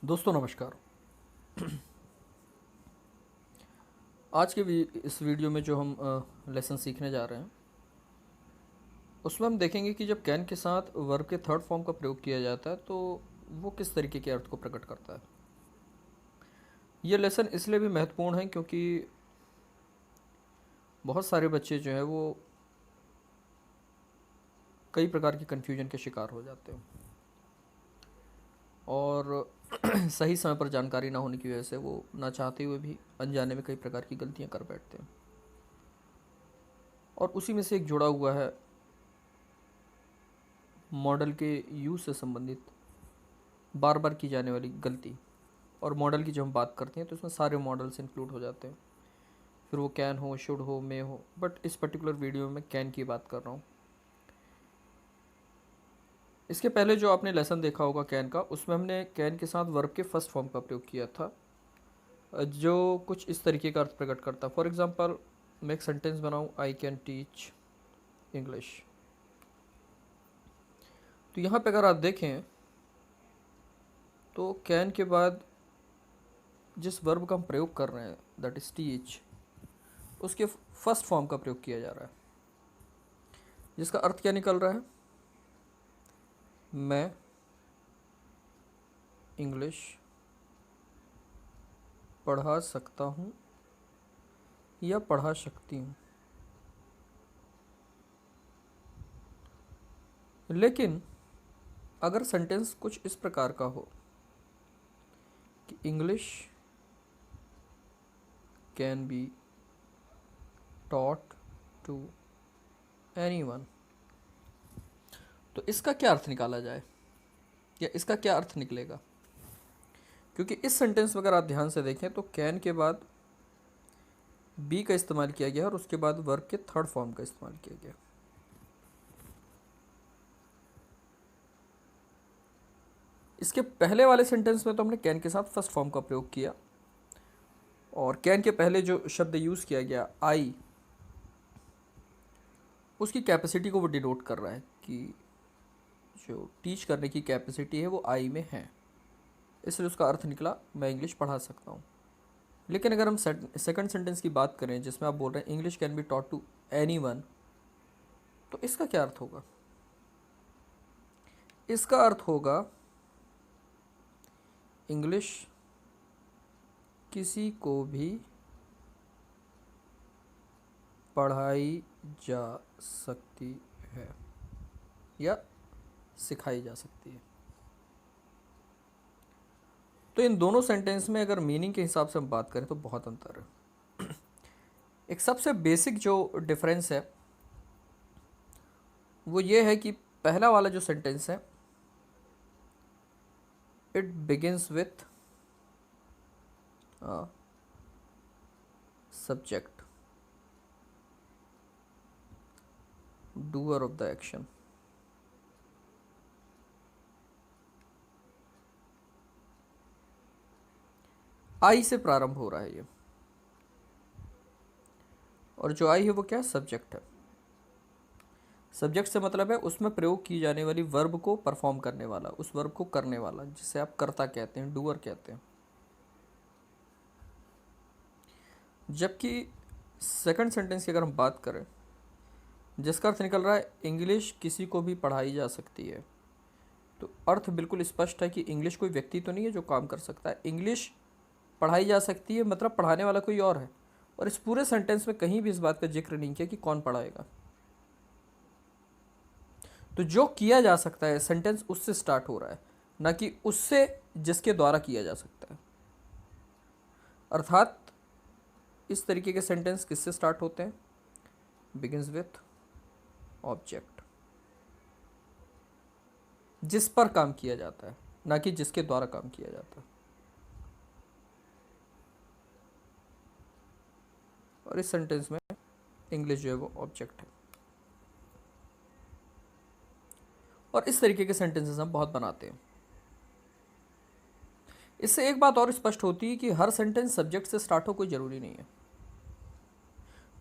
दोस्तों नमस्कार। आज के इस वीडियो में जो हम लेसन सीखने जा रहे हैं उसमें हम देखेंगे कि जब कैन के साथ वर्ब के थर्ड फॉर्म का प्रयोग किया जाता है तो वो किस तरीके के अर्थ को प्रकट करता है। ये लेसन इसलिए भी महत्वपूर्ण है क्योंकि बहुत सारे बच्चे जो हैं वो कई प्रकार के कन्फ्यूजन के शिकार हो जाते हैं और सही समय पर जानकारी ना होने की वजह से वो ना चाहते हुए भी अनजाने में कई प्रकार की गलतियां कर बैठते हैं। और उसी में से एक जुड़ा हुआ है मॉडल के यूज़ से संबंधित बार बार की जाने वाली गलती। और मॉडल की जब हम बात करते हैं तो इसमें सारे मॉडल्स इंक्लूड हो जाते हैं, फिर वो कैन हो, शुड हो, मे हो, बट इस पर्टिकुलर वीडियो में मैं कैन की बात कर रहा हूँ। इसके पहले जो आपने लेसन देखा होगा कैन का, उसमें हमने कैन के साथ वर्ब के फर्स्ट फॉर्म का प्रयोग किया था जो कुछ इस तरीके का अर्थ प्रकट करता। फॉर एग्जांपल मैं एक सेंटेंस बनाऊँ, आई कैन टीच इंग्लिश। तो यहाँ पे अगर आप देखें तो कैन के बाद जिस वर्ब का हम प्रयोग कर रहे हैं दैट इज टीच, उसके फर्स्ट फॉर्म का प्रयोग किया जा रहा है जिसका अर्थ क्या निकल रहा है, मैं इंग्लिश पढ़ा सकता हूँ या पढ़ा सकती हूँ। लेकिन अगर सेंटेंस कुछ इस प्रकार का हो कि English can be taught to anyone, तो इसका क्या अर्थ निकाला जाए या इसका क्या अर्थ निकलेगा। क्योंकि इस सेंटेंस में अगर आप ध्यान से देखें तो कैन के बाद बी का इस्तेमाल किया गया और उसके बाद वर्ब के थर्ड फॉर्म का इस्तेमाल किया गया। इसके पहले वाले सेंटेंस में तो हमने कैन के साथ फर्स्ट फॉर्म का प्रयोग किया और कैन के पहले जो शब्द यूज़ किया गया आई, उसकी कैपेसिटी को वो डिनोट कर रहा है कि जो टीच करने की कैपेसिटी है वो आई में है, इसलिए उसका अर्थ निकला मैं इंग्लिश पढ़ा सकता हूँ। लेकिन अगर हम सेकंड सेंटेंस की बात करें जिसमें आप बोल रहे हैं English can be taught to anyone, तो इसका क्या अर्थ होगा। इसका अर्थ होगा इंग्लिश किसी को भी पढ़ाई जा सकती है या सिखाई जा सकती है। तो इन दोनों सेंटेंस में अगर मीनिंग के हिसाब से हम बात करें तो बहुत अंतर है। एक सबसे बेसिक जो डिफरेंस है वो ये है कि पहला वाला जो सेंटेंस है it begins with subject doer of the action. I से प्रारंभ हो रहा है ये, और जो आई है वो क्या है, सब्जेक्ट है। सब्जेक्ट से मतलब है उसमें प्रयोग की जाने वाली वर्ब को परफॉर्म करने वाला, उस वर्ब को करने वाला, जिसे आप कर्ता कहते हैं, डूअर कहते हैं। जबकि सेकंड सेंटेंस की अगर हम बात करें जिसका अर्थ निकल रहा है इंग्लिश किसी को भी पढ़ाई जा सकती है, तो अर्थ बिल्कुल स्पष्ट है कि इंग्लिश कोई व्यक्ति तो नहीं है जो काम कर सकता है, इंग्लिश पढ़ाई जा सकती है मतलब पढ़ाने वाला कोई और है। और इस पूरे सेंटेंस में कहीं भी इस बात का जिक्र नहीं किया कि कौन पढ़ाएगा। तो जो किया जा सकता है सेंटेंस उससे स्टार्ट हो रहा है, ना कि उससे जिसके द्वारा किया जा सकता है। अर्थात इस तरीके के सेंटेंस किससे स्टार्ट होते हैं, बिगिंस विथ ऑब्जेक्ट, जिस पर काम किया जाता है, ना कि जिसके द्वारा काम किया जाता है। और इस सेंटेंस में इंग्लिश जो है वो ऑब्जेक्ट है। और इस तरीके के सेंटेंसेस हम बहुत बनाते हैं। इससे एक बात और स्पष्ट होती है कि हर सेंटेंस सब्जेक्ट से स्टार्ट हो कोई ज़रूरी नहीं है,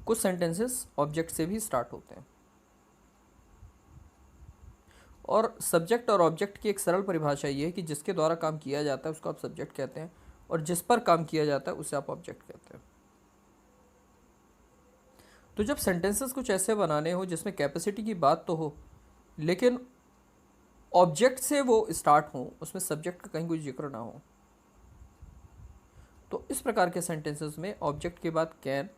कुछ सेंटेंसेस ऑब्जेक्ट से भी स्टार्ट होते हैं। और सब्जेक्ट और ऑब्जेक्ट की एक सरल परिभाषा ये है कि जिसके द्वारा काम किया जाता है उसको आप सब्जेक्ट कहते हैं, और जिस पर काम किया जाता है उसे आप ऑब्जेक्ट कहते हैं। तो जब सेंटेंसेस कुछ ऐसे बनाने हो जिसमें कैपेसिटी की बात तो हो, लेकिन ऑब्जेक्ट से वो स्टार्ट हो, उसमें सब्जेक्ट का कहीं कोई जिक्र ना हो, तो इस प्रकार के सेंटेंसेस में ऑब्जेक्ट के बाद कैन,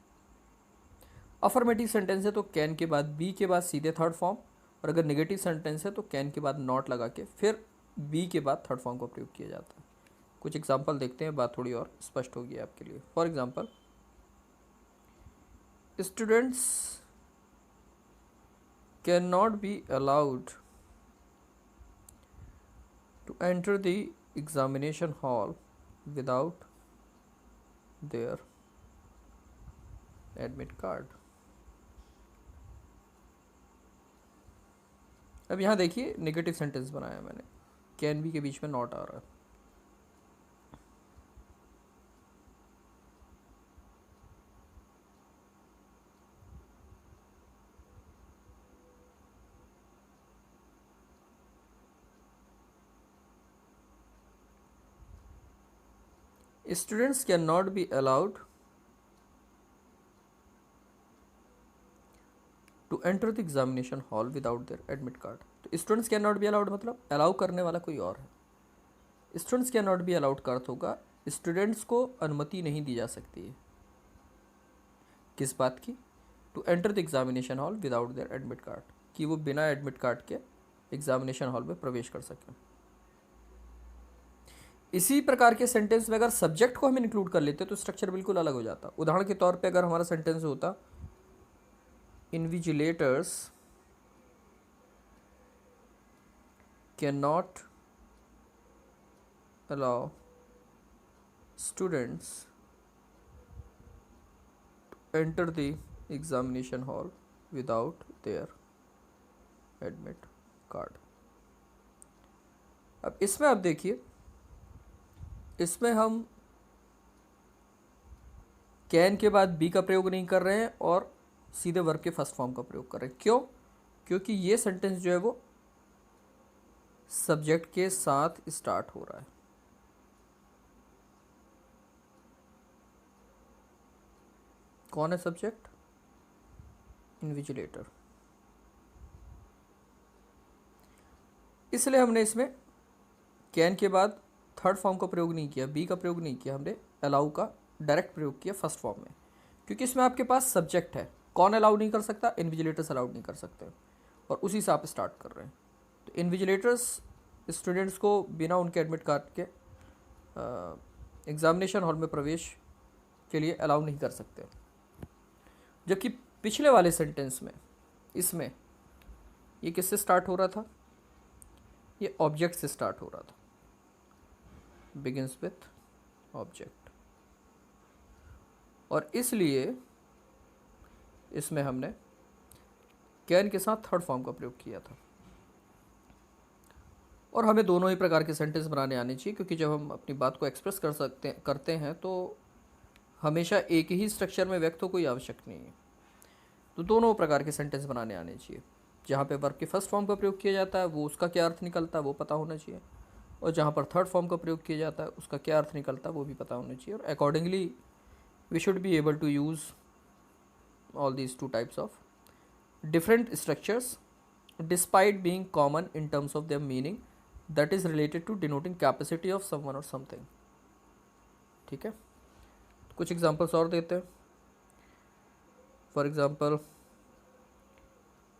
अफर्मेटिव सेंटेंस है तो कैन के बाद बी के बाद सीधे थर्ड फॉर्म, और अगर नेगेटिव सेंटेंस है तो कैन के बाद नॉट लगा के फिर बी के बाद थर्ड फॉर्म का प्रयोग किया जाता है। कुछ एग्जांपल देखते हैं, बात थोड़ी और स्पष्ट होगी आपके लिए। For example, students can not be allowed to enter the examination hall without their admit card. अब यहाँ देखिए नेगेटिव सेंटेंस बनाया मैंने, कैन बी के बीच में नॉट आ रहा है। Students can not be allowed to enter the examination hall without their admit card. तो students can not be allowed मतलब अलाउ करने वाला कोई और है। Students can not be allowed का अर्थ होगा स्टूडेंट्स को अनुमति नहीं दी जा सकती है, किस बात की? To enter the examination hall without their admit card, कि वो बिना एडमिट कार्ड के एग्जामिनेशन हॉल में प्रवेश कर सकें। इसी प्रकार के सेंटेंस में अगर सब्जेक्ट को हम इंक्लूड कर लेते तो स्ट्रक्चर बिल्कुल अलग हो जाता। उदाहरण के तौर पे अगर हमारा सेंटेंस होता invigilators can not allow students to enter the examination hall without their admit card. अब इसमें आप देखिए, इसमें हम कैन के बाद बी का प्रयोग नहीं कर रहे हैं और सीधे वर्ब के फर्स्ट फॉर्म का प्रयोग कर रहे हैं। क्यों? क्योंकि ये सेंटेंस जो है वो सब्जेक्ट के साथ स्टार्ट हो रहा है। कौन है सब्जेक्ट? इन्विजिलेटर। इसलिए हमने इसमें कैन के बाद थर्ड फॉर्म का प्रयोग नहीं किया, बी का प्रयोग नहीं किया, हमने अलाउ का डायरेक्ट प्रयोग किया फर्स्ट फॉर्म में, क्योंकि इसमें आपके पास सब्जेक्ट है। कौन अलाउ नहीं कर सकता? इन्विजिलेटर्स अलाउड नहीं कर सकते, और उसी से आप स्टार्ट कर रहे हैं। तो इन्विजिलेटर्स स्टूडेंट्स को बिना उनके एडमिट कार्ड के एग्जामिनेशन हॉल में प्रवेश के लिए अलाउ नहीं कर सकते। जबकि पिछले वाले सेंटेंस में इसमें ये किससे स्टार्ट हो रहा था? ये ऑब्जेक्ट से स्टार्ट हो रहा था, बिगिंस विथ ऑब्जेक्ट, और इसलिए इसमें हमने कैन के साथ थर्ड फॉर्म का प्रयोग किया था। और हमें दोनों ही प्रकार के सेंटेंस बनाने आने चाहिए, क्योंकि जब हम अपनी बात को एक्सप्रेस करते हैं तो हमेशा एक ही स्ट्रक्चर में व्यक्त हो कोई आवश्यक नहीं है। तो दोनों प्रकार के सेंटेंस बनाने आने चाहिए। जहाँ पे वर्ब के फर्स्ट फॉर्म का प्रयोग किया जाता है वो उसका क्या अर्थ निकलता है वो पता होना चाहिए, और जहाँ पर थर्ड फॉर्म का प्रयोग किया जाता है उसका क्या अर्थ निकलता है वो भी पता होना चाहिए। और accordingly we should be able to use all these two types of different structures despite being common in terms of their meaning that is related to denoting capacity of someone और समथिंग। ठीक है, कुछ examples और देते हैं। For example,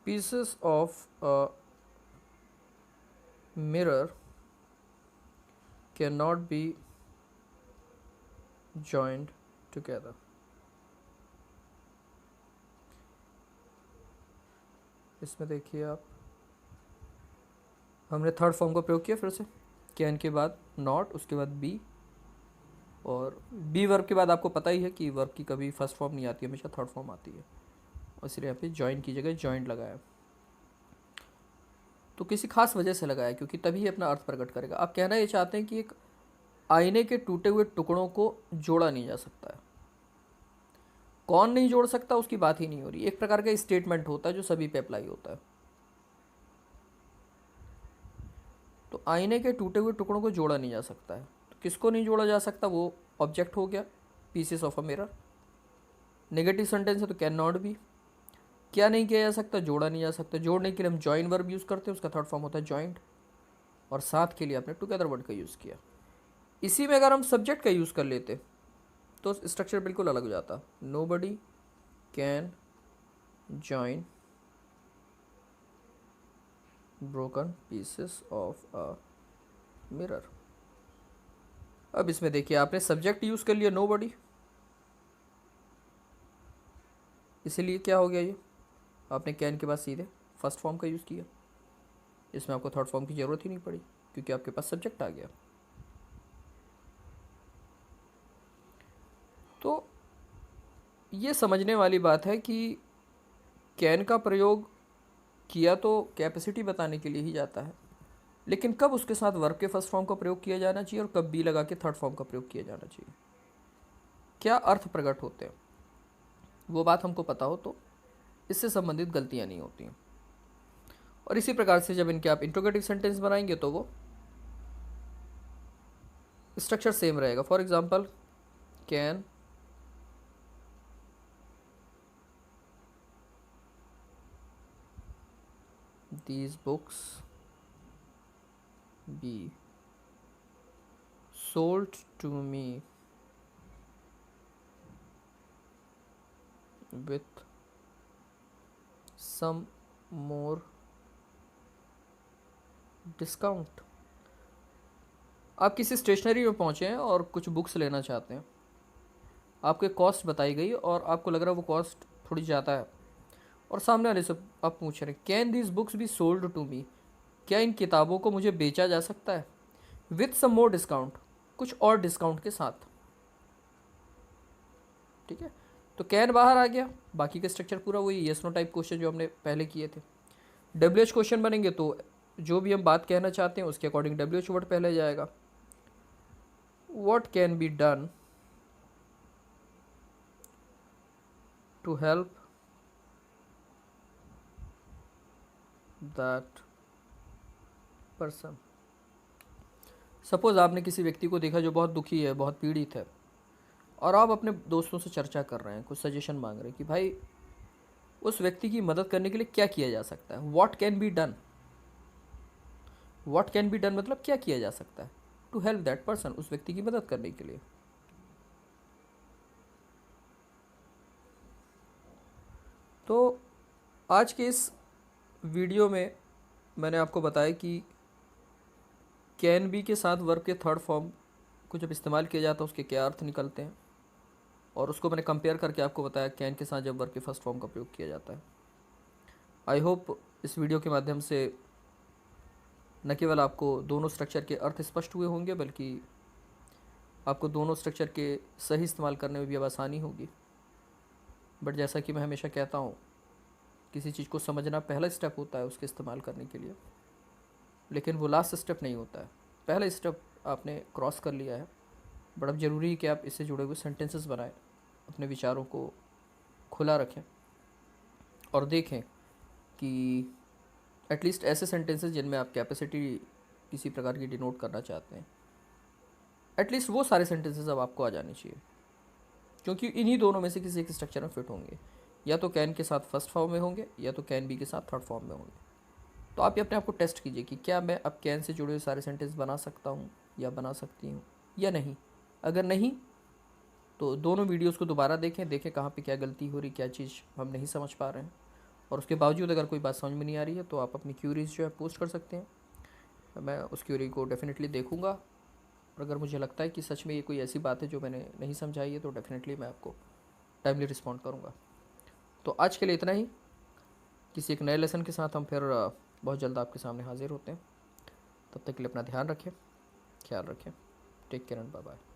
pieces of a mirror cannot be joined together. इसमें देखिए आप, हमने थर्ड फॉर्म का प्रयोग किया फिर से, कैन के बाद नॉट, उसके बाद बी, और बी वर्ब के बाद आपको पता ही है कि वर्ब की कभी फर्स्ट फॉर्म नहीं आती, हमेशा थर्ड फॉर्म आती है, और इसलिए यहाँ पे जॉइन की जगह जॉइंट लगाया। तो किसी खास वजह से लगाया, क्योंकि तभी अपना अर्थ प्रकट करेगा। आप कहना ये चाहते हैं कि एक आईने के टूटे हुए टुकड़ों को जोड़ा नहीं जा सकता है। कौन नहीं जोड़ सकता उसकी बात ही नहीं हो रही, एक प्रकार का स्टेटमेंट होता है जो सभी पे अप्लाई होता है। तो आईने के टूटे हुए टुकड़ों को जोड़ा नहीं जा सकता है। तो किसको नहीं जोड़ा जा सकता? वो ऑब्जेक्ट हो गया, pieces of a mirror. Negative sentence है तो कैन नॉट बी। क्या नहीं किया जा सकता? जोड़ा नहीं जा सकता। जोड़ने के लिए हम जॉइन वर्ब यूज़ करते हैं, उसका थर्ड फॉर्म होता है जॉइंट। और साथ के लिए आपने टुगेदर वर्ड का यूज़ किया। इसी में अगर हम सब्जेक्ट का यूज़ कर लेते तो स्ट्रक्चर बिल्कुल अलग हो जाता। Nobody can join broken pieces of a mirror. अब इसमें देखिए, आपने सब्जेक्ट यूज़ कर लिया नोबडी, इसीलिए क्या हो गया ये, आपने कैन के बाद सीधे फर्स्ट फॉर्म का यूज़ किया। इसमें आपको थर्ड फॉर्म की ज़रूरत ही नहीं पड़ी क्योंकि आपके पास सब्जेक्ट आ गया। तो ये समझने वाली बात है कि कैन का प्रयोग किया तो कैपेसिटी बताने के लिए ही जाता है, लेकिन कब उसके साथ वर्ब के फर्स्ट फॉर्म का प्रयोग किया जाना चाहिए और कब बी लगा के थर्ड फॉर्म का प्रयोग किया जाना चाहिए, क्या अर्थ प्रकट होते हैं, वो बात हमको पता हो तो इससे संबंधित गलतियाँ नहीं होती हैं। और इसी प्रकार से जब इनके आप इंट्रोगेटिव सेंटेंस बनाएंगे तो वो स्ट्रक्चर सेम रहेगा। For example, can these books be sold to me with some more discount. आप किसी स्टेशनरी में पहुंचे हैं और कुछ बुक्स लेना चाहते हैं, आपको कॉस्ट बताई गई और आपको लग रहा है वो कॉस्ट थोड़ी ज़्यादा है, और सामने वाले से आप पूछ रहे हैं can this books be sold to me, क्या इन किताबों को मुझे बेचा जा सकता है, विथ सम मोर डिस्काउंट, कुछ और डिस्काउंट के साथ। ठीक है, तो कैन बाहर आ गया, बाकी का स्ट्रक्चर पूरा वही यस नो टाइप क्वेश्चन जो हमने पहले किए थे। डब्ल्यू एच क्वेश्चन बनेंगे तो जो भी हम बात कहना चाहते हैं उसके अकॉर्डिंग डब्ल्यू एच वर्ड पहले जाएगा। What can be done to help that person. Suppose आपने किसी व्यक्ति को देखा जो बहुत दुखी है, बहुत पीड़ित है, और आप अपने दोस्तों से चर्चा कर रहे हैं, कुछ सजेशन मांग रहे हैं कि भाई उस व्यक्ति की मदद करने के लिए क्या किया जा सकता है। What can be done, what can be done मतलब क्या किया जा सकता है टू हेल्प दैट पर्सन, उस व्यक्ति की मदद करने के लिए। तो आज के इस वीडियो में मैंने आपको बताया कि कैन बी के साथ वर्ब के थर्ड फॉर्म को जब इस्तेमाल किया जाता है उसके क्या अर्थ निकलते हैं, और उसको मैंने कंपेयर करके आपको बताया कैन के साथ जब वर्ब के फर्स्ट फॉर्म का प्रयोग किया जाता है। आई होप इस वीडियो के माध्यम से न केवल आपको दोनों स्ट्रक्चर के अर्थ स्पष्ट हुए होंगे, बल्कि आपको दोनों स्ट्रक्चर के सही इस्तेमाल करने में भी अब आसानी होगी। बट जैसा कि मैं हमेशा कहता हूँ, किसी चीज़ को समझना पहला स्टेप होता है उसके इस्तेमाल करने के लिए, लेकिन वो लास्ट स्टेप नहीं होता है। पहला स्टेप आपने क्रॉस कर लिया है, बट अब ज़रूरी है कि आप इससे जुड़े हुए सेंटेंसेस बनाएं, अपने विचारों को खुला रखें और देखें कि एटलीस्ट ऐसे सेंटेंसेस जिनमें आप कैपेसिटी किसी प्रकार की डिनोट करना चाहते हैं, एटलीस्ट वो सारे सेंटेंसेस अब आपको आ जाने चाहिए, क्योंकि इन्हीं दोनों में से किसी एक स्ट्रक्चर में फिट होंगे। या तो कैन के साथ फर्स्ट फॉर्म में होंगे या तो कैन बी के साथ थर्ड फॉर्म में होंगे। तो आप ये अपने आप को टेस्ट कीजिए कि क्या मैं अब कैन से जुड़े हुए सारे सेंटेंस बना सकता हूँ या बना सकती हूँ या नहीं। अगर नहीं तो दोनों वीडियोस को दोबारा देखें कहाँ पे क्या गलती हो रही, क्या चीज़ हम नहीं समझ पा रहे हैं, और उसके बावजूद अगर कोई बात समझ में नहीं आ रही है तो आप अपनी क्यूरीज जो है पोस्ट कर सकते हैं। मैं उस क्यूरी को डेफिनेटली देखूँगा, और अगर मुझे लगता है कि सच में ये कोई ऐसी बात है जो मैंने नहीं समझाई है तो डेफिनेटली मैं आपको टाइमली रिस्पॉन्ड करूँगा। तो आज के लिए इतना ही। किसी एक नए लेसन के साथ हम फिर बहुत जल्द आपके सामने हाजिर होते हैं। तब तक के लिए अपना ध्यान रखें, ख्याल रखें। Take care and bye bye.